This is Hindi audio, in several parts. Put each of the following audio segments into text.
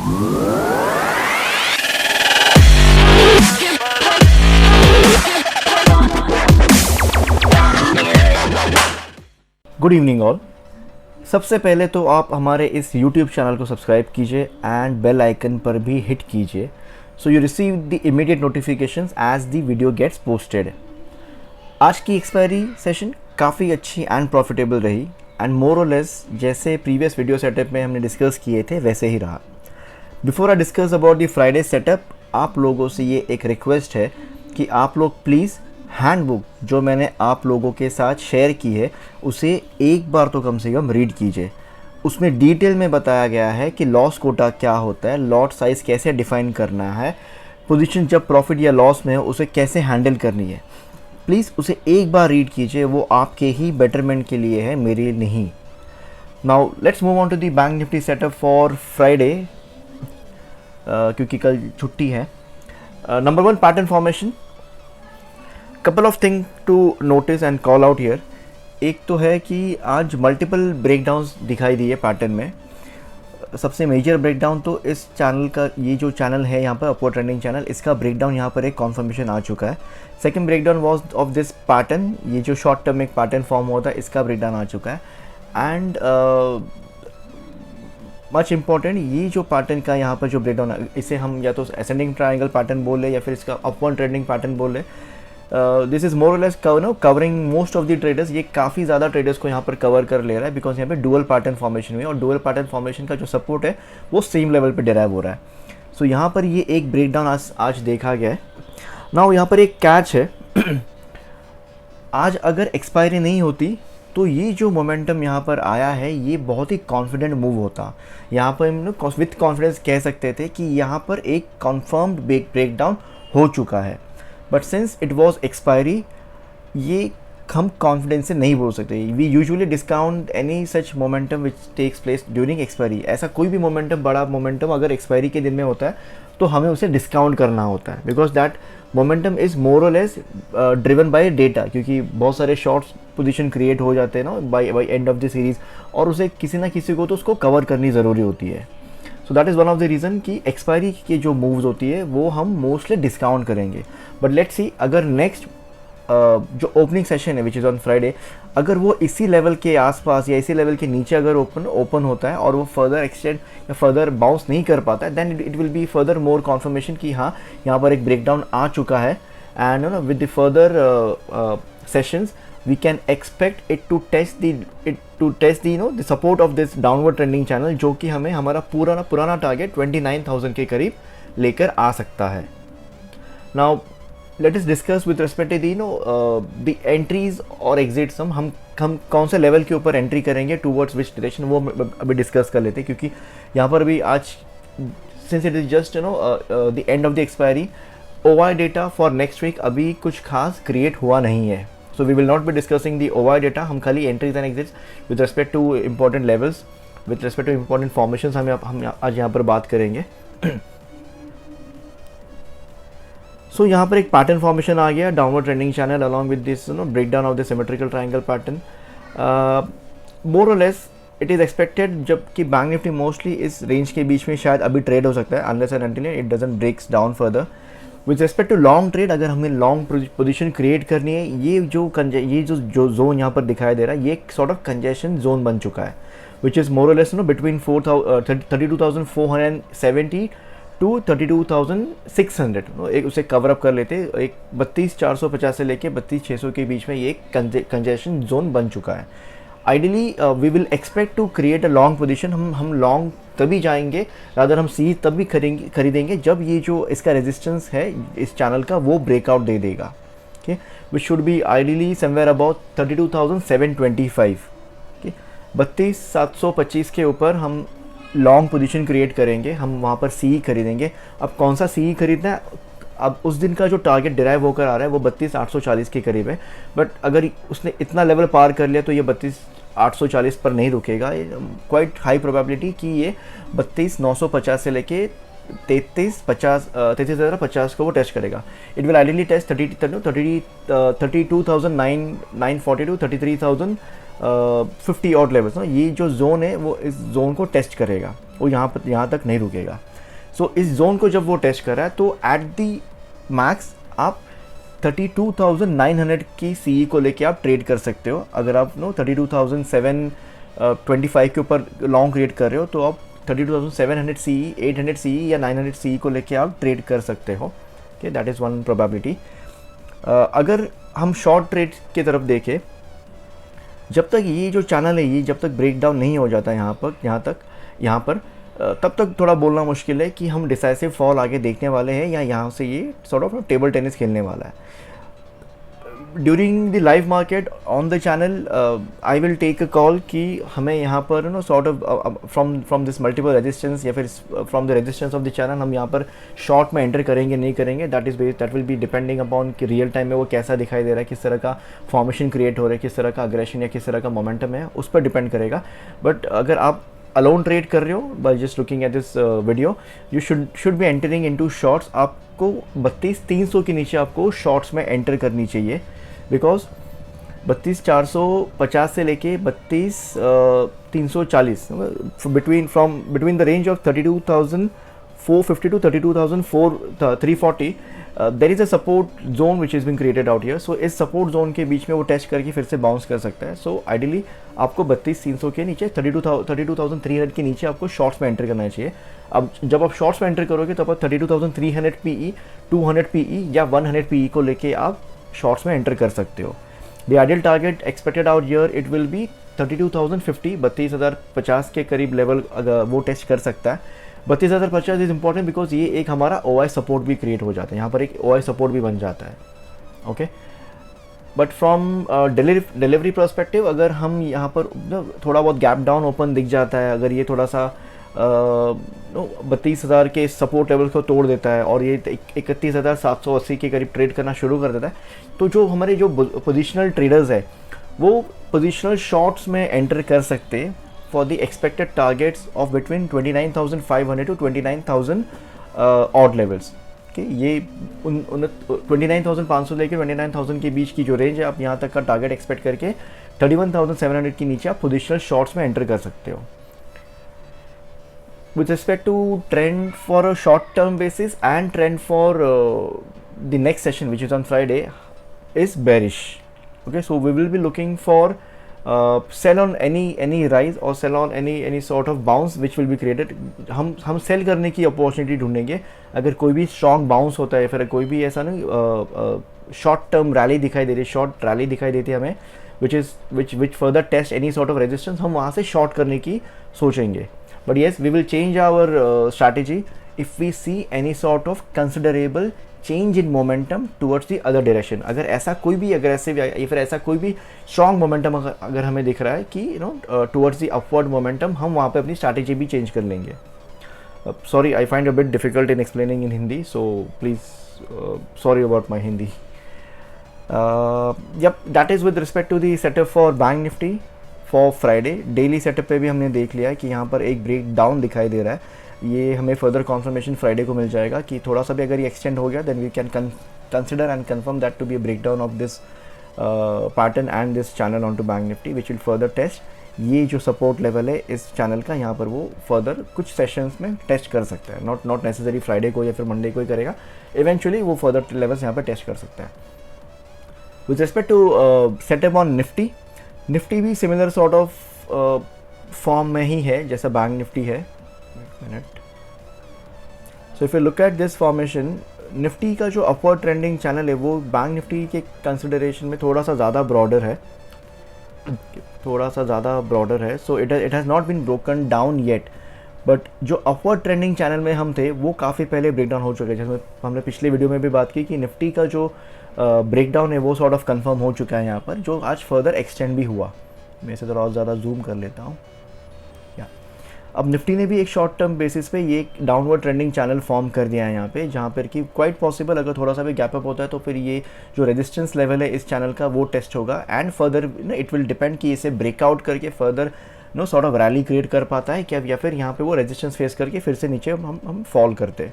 Good evening all. सबसे पहले तो आप हमारे इस YouTube चैनल को सब्सक्राइब कीजिए एंड बेल आइकन पर भी हिट कीजिए so you receive the immediate notifications as the video gets posted. आज की एक्सपायरी सेशन काफ़ी अच्छी एंड प्रॉफिटेबल रही एंड मोर और लेस जैसे प्रीवियस वीडियो सेटअप में हमने डिस्कस किए थे वैसे ही रहा। Before I discuss about the Friday setup, आप लोगों से ये एक रिक्वेस्ट है कि आप लोग प्लीज़ हैंडबुक जो मैंने आप लोगों के साथ शेयर की है उसे एक बार तो कम से कम रीड कीजिए। उसमें डिटेल में बताया गया है कि लॉस कोटा क्या होता है, लॉट साइज़ कैसे डिफ़ाइन करना है, पोजीशन जब प्रॉफिट या लॉस में हो उसे कैसे हैंडल करनी है। प्लीज़ उसे एक बार रीड कीजिए, वो आपके ही बेटरमेंट के लिए है, मेरे लिए नहीं। Now let's move on to the Bank Nifty setup for Friday, क्योंकि कल छुट्टी है। Number 1, pattern formation. Couple of thing to notice and call out here. एक तो है कि आज मल्टीपल ब्रेकडाउन्स दिखाई दिए पैटर्न में। सबसे मेजर ब्रेकडाउन तो इस चैनल का, ये जो चैनल है यहाँ पर अपवर्ड ट्रेंडिंग चैनल, इसका ब्रेकडाउन यहाँ पर एक कॉन्फर्मेशन आ चुका है। Second breakdown was of this pattern, ये जो शॉर्ट टर्म एक पैटर्न फॉर्म होता है इसका ब्रेकडाउन आ चुका है। एंड मच इम्पॉर्टेंट, ये जो पैटर्न का यहाँ पर जो ब्रेकडाउन, इसे हम या तो असेंडिंग ट्रायंगल पैटर्न बोल ले या फिर इसका अपवर्ड ट्रेंडिंग पैटर्न बोल ले। दिस इज़ मोर और less covering most of the traders. ये काफ़ी ज़्यादा ट्रेडर्स को यहाँ पर कवर कर ले रहा है बिकॉज यहाँ पे डुअल पैटर्न फॉर्मेशन हुई है और डुअल पैटर्न फॉर्मेशन का जो सपोर्ट है वो सेम लेवल पे डिराइव हो रहा है। सो यहाँ पर ये एक ब्रेकडाउन आज देखा गया है। नाउ यहाँ पर एक कैच है आज अगर एक्सपायरी नहीं होती तो ये जो मोमेंटम यहाँ पर आया है ये बहुत ही कॉन्फिडेंट मूव होता। यहाँ पर हम लोग विथ कॉन्फिडेंस कह सकते थे कि यहाँ पर एक कन्फर्म्ड ब्रेकडाउन हो चुका है, but since it was expiry ये हम कॉन्फिडेंस से नहीं बोल सकते। We usually discount any such momentum which takes place during expiry. ऐसा कोई भी मोमेंटम, बड़ा मोमेंटम अगर एक्सपायरी के दिन में होता है तो हमें उसे डिस्काउंट करना होता है because that momentum is more और लेस ड्रिवन बाय डेटा, क्योंकि बहुत सारे शॉर्ट्स पोजीशन क्रिएट हो जाते हैं ना by end of the series और उसे किसी ना किसी को तो उसको कवर करनी ज़रूरी होती है। So that is one of the reason कि एक्सपायरी की जो मूव्स होती है वो हम मोस्टली डिस्काउंट करेंगे। बट लेट्स सी अगर नेक्स्ट जो ओपनिंग सेशन है विच इज़ ऑन फ्राइडे, अगर वो इसी लेवल के आसपास या इसी लेवल के नीचे अगर ओपन होता है और वो फर्दर एक्सटेंड या फर्दर बाउंस नहीं कर पाता है, then it will be further more confirmation कि हाँ यहाँ पर एक ब्रेकडाउन आ चुका है। And with the further sessions we can expect it to test the support of this downward trending channel, जो कि हमें हमारा पुराना टारगेट 29,000 के करीब लेकर आ सकता है। Now let us discuss with respect to the entries और exits। हम कौन से लेवल के ऊपर एंट्री करेंगे towards which direction, वो अभी डिस्कस कर लेते हैं क्योंकि यहाँ पर भी आज since it is just the end of the expiry, OI data for next week अभी कुछ खास क्रिएट हुआ नहीं है। So we will not be discussing the OI data, हम खाली entries and exits with respect to important levels, with respect to important formations हम आज यहाँ पर बात करेंगे। So यहाँ पर एक पैटर्न फॉर्मेशन आ गया, downward trending channel along with this breakdown of the symmetrical triangle pattern। more or less it is expected जबकि बैंक निफ्टी मोस्टली इस रेंज के बीच में शायद अभी ट्रेड हो सकता है unless and until it doesn't breaks down further। With respect to long trade, अगर हमें लॉन्ग पोजीशन क्रिएट करनी है, ये जो जोन यहाँ पर दिखाई दे रहा है ये एक सॉर्ट ऑफ कंजेशन जोन बन चुका है विच इज़ मोर और लेस बिटवीन 32,470 टू 32,600। एक उसे कवर अप कर लेते, एक 32,450 से लेके 32,600 के बीच में ये एक कंजेशन जोन बन चुका है। Ideally we will expect to create a long position. हम लॉन्ग तभी जाएंगे, रादर हम सी तब भी खरीदेंगे जब ये जो इसका रेजिस्टेंस है इस चैनल का वो ब्रेकआउट दे देगा। Okay, which should be ideally somewhere about 32,725। Okay, 32,725 के ऊपर हम लॉन्ग पोजीशन क्रिएट करेंगे, हम वहाँ पर सी खरीदेंगे। अब कौन सा सी खरीदना है, अब उस दिन का जो टारगेट डिराइव होकर आ रहा है वो 32,840 के करीब है, बट अगर उसने इतना लेवल पार कर लिया तो ये 32,840 पर नहीं रुकेगा। क्वाइट हाई प्रोबेबिलिटी कि ये 32,950 से लेके 33,50 को वो टेस्ट करेगा। It will ideally test 32,940 to 33,050 और लेवल्स। ये जो जोन है वो इस जोन को टेस्ट करेगा, वो यहाँ तक नहीं रुकेगा। सो इस जोन को जब वो टेस्ट कर रहा है तो एट दी मैक्स आप 32,900 की सीई को लेके आप ट्रेड कर सकते हो। अगर आप 32,725 के ऊपर लॉन्ग क्रिएट कर रहे हो तो आप 32,700 सीई, 800 सीई या 900 सीई को लेके आप ट्रेड कर सकते हो। Okay, that is one probability. अगर हम शॉर्ट ट्रेड की तरफ देखें, जब तक ये जो चैनल है ये जब तक ब्रेक डाउन नहीं हो जाता यहाँ पर तब तक थोड़ा बोलना मुश्किल है कि हम डिसाइसिव फॉल आगे देखने वाले हैं या यहाँ से ये सॉर्ट ऑफ टेबल टेनिस खेलने वाला है। During the live market on the channel I will take a call कि हमें यहाँ पर sort of from this multiple resistance या फिर from the resistance of the channel हम यहाँ पर शॉर्ट में एंटर करेंगे नहीं करेंगे, that will be depending upon कि रियल टाइम में वो कैसा दिखाई दे रहा है, किस तरह का फॉर्मेशन क्रिएट हो रहा है, किस तरह का अग्रेशन या किस तरह का मोमेंटम है, उस पर डिपेंड करेगा। बट अगर आप अलोन ट्रेड कर रहे हो by just looking at this video, you should be entering into shorts. आपको 32,300 के नीचे आपको शॉर्ट्स में एंटर करनी चाहिए, बिकॉज 32,450 से लेके 32,340 between the range of 32,450 to 32,340 there is a support zone which is being created out here. सो इस सपोर्ट जोन के बीच में वो टेस्ट करके फिर से बाउंस कर सकता है। सो आइडियली आपको 32,300 के नीचे 32,300 के नीचे आपको शॉर्ट्स में एंटर करना चाहिए। अब जब आप शॉर्ट्स में एंटर करोगे तो आप 32,300 PE, 200 PE या 100 PE को लेके आप शॉर्ट्स में एंटर कर सकते हो। The ideal target expected out year it will B 32,050, 32,050 के करीब लेवल अगर वो टेस्ट कर सकता है। 32,050 इज इंपॉर्टेंट बिकॉज ये एक हमारा OI सपोर्ट भी क्रिएट हो जाता है, यहाँ पर एक OI सपोर्ट भी बन जाता है। Okay, but from delivery perspective अगर हम यहाँ पर थोड़ा बहुत गैप डाउन ओपन दिख जाता है, अगर ये थोड़ा सा 32,000 के सपोर्ट लेवल को तोड़ देता है और ये 31,780 के करीब ट्रेड करना शुरू कर देता है, तो जो हमारे जो पोजिशनल ट्रेडर्स है वो पोजिशनल शॉर्ट्स में एंटर कर सकते हैं for the expected targets of between 29,500 to 29,000 odd levels. ये 29,500 लेकर 29,000 के बीच की जो रेंज है, आप यहाँ तक का टारगेट एक्सपेक्ट करके 31,700 के नीचे आप पोजिशनल शॉर्ट्स में एंटर कर सकते हो। With respect to trend for a short term basis and trend for the next session which is on Friday is bearish. Okay, so we will be looking for sell on any rise or sell on any sort of bounce which will be created. हम sell करने की opportunity ढूंढेंगे। अगर कोई भी strong bounce होता है, फिर कोई भी ऐसा ना short term rally दिखाई दे रही है, short rally दिखाई देती है हमें, which further test any sort of resistance, हम वहाँ से short करने की सोचेंगे। But yes, we will change our strategy if we see any sort of considerable change in momentum towards the other direction. अगर ऐसा कोई भी aggressive या फिर ऐसा कोई भी strong momentum अगर हमें दिख रहा है कि towards the upward momentum, हम वहाँ पे अपनी strategy भी change कर लेंगे। Sorry, I find a bit difficult in explaining in Hindi, so please sorry about my Hindi. Yep, that is with respect to the setup for Bank Nifty for Friday. Daily setup पे भी हमने देख लिया है कि यहाँ पर एक ब्रेक डाउन दिखाई दे रहा है। ये हमें फर्दर कॉन्फर्मेशन फ्राइडे को मिल जाएगा कि थोड़ा सा भी अगर ये एक्सटेंड हो गया then we can consider and confirm that to be a break down of this pattern and this channel on to Bank Nifty which will further test ये जो सपोर्ट लेवल है इस चैनल का, यहाँ पर वो फर्दर कुछ सेशंस में टेस्ट कर सकता है। नॉट नेसेसरी फ्राइडे को या फिर मंडे को ही करेगा, इवेंचुअली वो फर्दर लेवल्स यहाँ पर टेस्ट कर सकता है। With respect to setup on Nifty भी सिमिलर सॉर्ट ऑफ फॉर्म में ही है जैसा बैंक निफ्टी है। So if you look at this formation, Nifty का जो अपवर्ड ट्रेंडिंग चैनल है वो बैंक निफ्टी के कंसिडरेशन में थोड़ा सा ज़्यादा ब्रॉडर है, so it has not been broken down yet. But जो अपवर्ड ट्रेंडिंग चैनल में हम थे वो काफ़ी पहले ब्रेक डाउन हो चुके हैं। जैसे हमने पिछले वीडियो में भी बात की कि निफ्टी का जो ब्रेक डाउन है वो सॉर्ट ऑफ कंफर्म हो चुका है यहाँ पर, जो आज फर्दर एक्सटेंड भी हुआ। मैं इसे थोड़ा और ज़्यादा जूम कर लेता हूँ। या अब निफ्टी ने भी एक शॉर्ट टर्म बेसिस पे ये डाउनवर्ड ट्रेंडिंग चैनल फॉर्म कर दिया है यहाँ पे, जहाँ पर कि क्वाइट पॉसिबल अगर थोड़ा सा भी गैप अप होता है तो फिर ये जो रेजिस्टेंस लेवल है इस चैनल का वो टेस्ट होगा and further it will depend कि इसे ब्रेकआउट करके further sort of rally create कर पाता है क्या, या फिर यहाँ पे वो रेजिस्टेंस फेस करके फिर से नीचे हम फॉल करते हैं।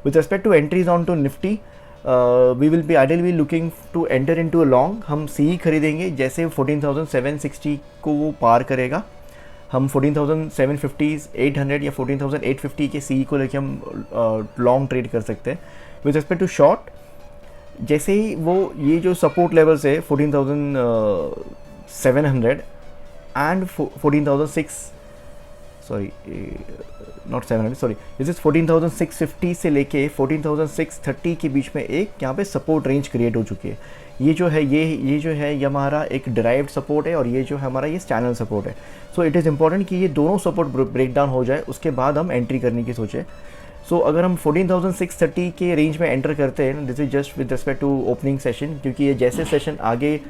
With respect to entries on to Nifty, we will be ideally looking to enter in to a long. हम सी खरीदेंगे जैसे 14,760 को वो पार करेगा। हम 14,750 800 या 14,850 के सी को लेके हम लॉन्ग ट्रेड कर सकते हैं। विद रिस्पेक्ट टू शॉर्ट, जैसे ही वो ये जो सपोर्ट लेवल्स है 14,700 and 14,600 sorry not 700 sorry this is 14,650 से लेके 14,630 के बीच में एक यहाँ पे सपोर्ट रेंज क्रिएट हो चुकी है। ये जो है ये जो है ये हमारा एक डिराइव्ड सपोर्ट है और ये जो है हमारा ये चैनल सपोर्ट है। सो इट इज़ इंपॉर्टेंट कि ये दोनों सपोर्ट ब्रेक डाउन हो जाए, उसके बाद हम एंट्री करने की सोचें। सो अगर हम 14,630 के रेंज में एंटर करते हैं, this is just with respect to opening session, क्योंकि ये जैसे सेशन आगे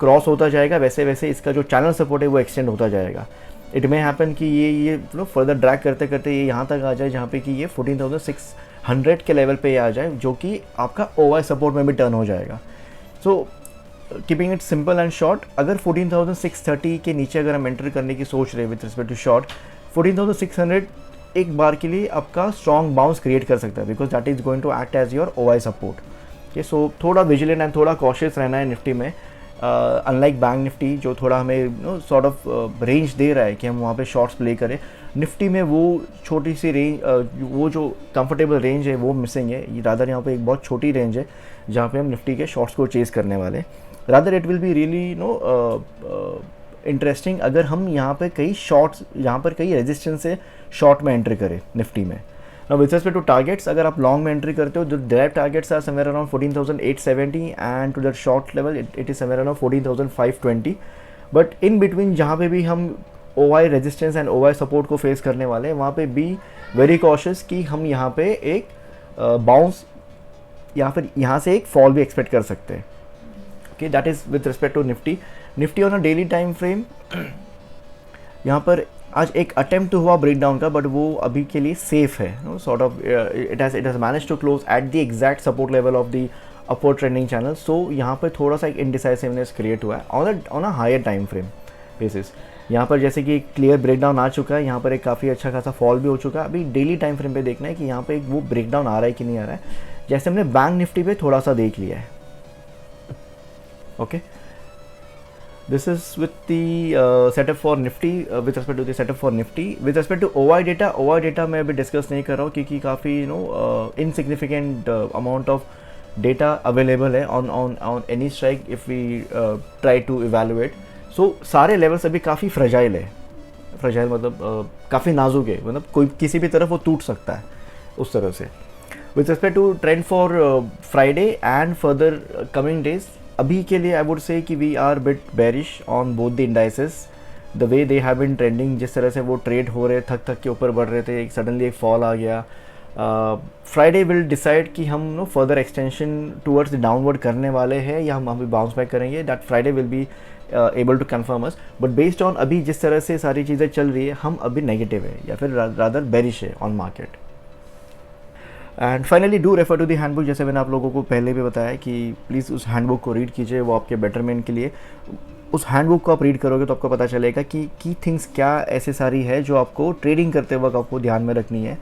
क्रॉस होता जाएगा वैसे वैसे इसका जो चैनल सपोर्ट है वो एक्सटेंड होता जाएगा। इट मे हैपन कि ये फर्दर ड्रैग करते करते ये यहाँ तक आ जाए जहाँ पे कि ये 14,600 के लेवल पे आ जाए, जो कि आपका OI सपोर्ट में भी टर्न हो जाएगा। So keeping it simple and short, अगर 14,630 के नीचे अगर हम एंटर करने की सोच रहे हैं विद रिस्पेक्ट टू शॉर्ट, 14,600 एक बार के लिए आपका स्ट्रॉन्ग बाउंस क्रिएट कर सकता है, because that is going to act as your OI support. Okay, so थोड़ा विजिलेंट एंड थोड़ा कॉशियस रहना है निफ्टी में। अनलाइक बैंक निफ्टी जो थोड़ा हमें सॉर्ट ऑफ रेंज दे रहा है कि हम वहाँ पे शॉर्ट्स प्ले करें, निफ्टी में वो छोटी सी रेंज वो जो कंफर्टेबल रेंज है वो मिसिंग है। ये रादर यहाँ पे एक बहुत छोटी रेंज है जहाँ पे हम निफ्टी के शॉर्ट्स को चेज़ करने वाले। Rather it will be really interesting अगर हम यहाँ पे कई शॉर्ट्स, यहाँ पर कई रेजिस्टेंस से शॉर्ट में एंट्री करें निफ्टी में। Now with respect to targets, अगर आप लॉन्ग में एंट्री करते हो, the direct targets are somewhere around 14,870 and to the short level it is somewhere around 14,520. But in between जहाँ पे भी हम OI resistance and OI support को फेस करने वाले हैं, वहाँ पे बी वेरी कॉशियस कि हम यहाँ पे एक बाउंस या फिर यहाँ से एक फॉल भी एक्सपेक्ट कर सकते हैं। Okay, that is with respect to Nifty. Nifty on a daily time frame, यहाँ पर आज एक अटेम्प्ट हुआ ब्रेकडाउन का, बट वो अभी के लिए सेफ है। Sort of it has manage to close at the exact support level of the upward trending channel. So यहाँ पर थोड़ा सा एक इनडिसाइसिवनेस क्रिएट हुआ है on a higher time frame basis. यहाँ पर जैसे कि क्लियर ब्रेकडाउन आ चुका है, यहाँ पर एक काफ़ी अच्छा खासा फॉल भी हो चुका है। अभी डेली टाइम फ्रेम पे देखना है कि यहाँ पे एक वो ब्रेकडाउन आ रहा है कि नहीं आ रहा है, जैसे हमने बैंक निफ्टी पे थोड़ा सा देख लिया है। Okay, this is with the setup for Nifty, with respect to the setup for Nifty. With respect to OI data मैं अभी डिस्कस नहीं कर रहा हूँ क्योंकि काफ़ी insignificant amount of data available है on any strike if we try to evaluate. So सारे levels अभी काफ़ी fragile है, fragile मतलब काफ़ी नाजुक है, मतलब कोई किसी भी तरफ वो टूट सकता है उस तरह से। With respect to trend for Friday and further coming days, अभी के लिए आई वुड से कि we are bit bearish on both the indices, the way they have been trending. जिस तरह से वो ट्रेड हो रहे थक के ऊपर बढ़ रहे थे, एक सडनली एक फॉल आ गया। फ्राइडे विल डिसाइड कि हम further extension towards the downward करने वाले हैं या हम अभी बाउंस बैक करेंगे। That Friday will be able to confirm us, but based on अभी जिस तरह से सारी चीज़ें चल रही है, हम अभी नेगेटिव है या फिर रादर बेरिश है on market. And finally do refer to the handbook, जैसे मैंने आप लोगों को पहले भी बताया कि प्लीज़ उस हैंडबुक को रीड कीजिए, वो आपके बेटरमेंट के लिए। उस हैंडबुक को आप रीड करोगे तो आपको पता चलेगा कि की थिंग्स क्या ऐसे सारी है जो आपको ट्रेडिंग करते वक्त आपको ध्यान में रखनी है।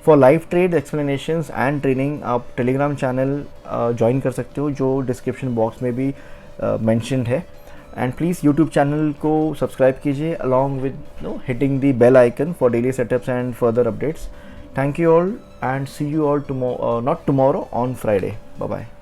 For live trade explanations and training आप टेलीग्राम चैनल ज्वाइन कर सकते हो जो डिस्क्रिप्शन बॉक्स में भी मैंशनड है। एंड प्लीज़ यूट्यूब चैनल को सब्सक्राइब कीजिए along with hitting the bell icon for daily setups and further updates. Thank you all and see you all tomorrow, not tomorrow, on Friday. Bye bye.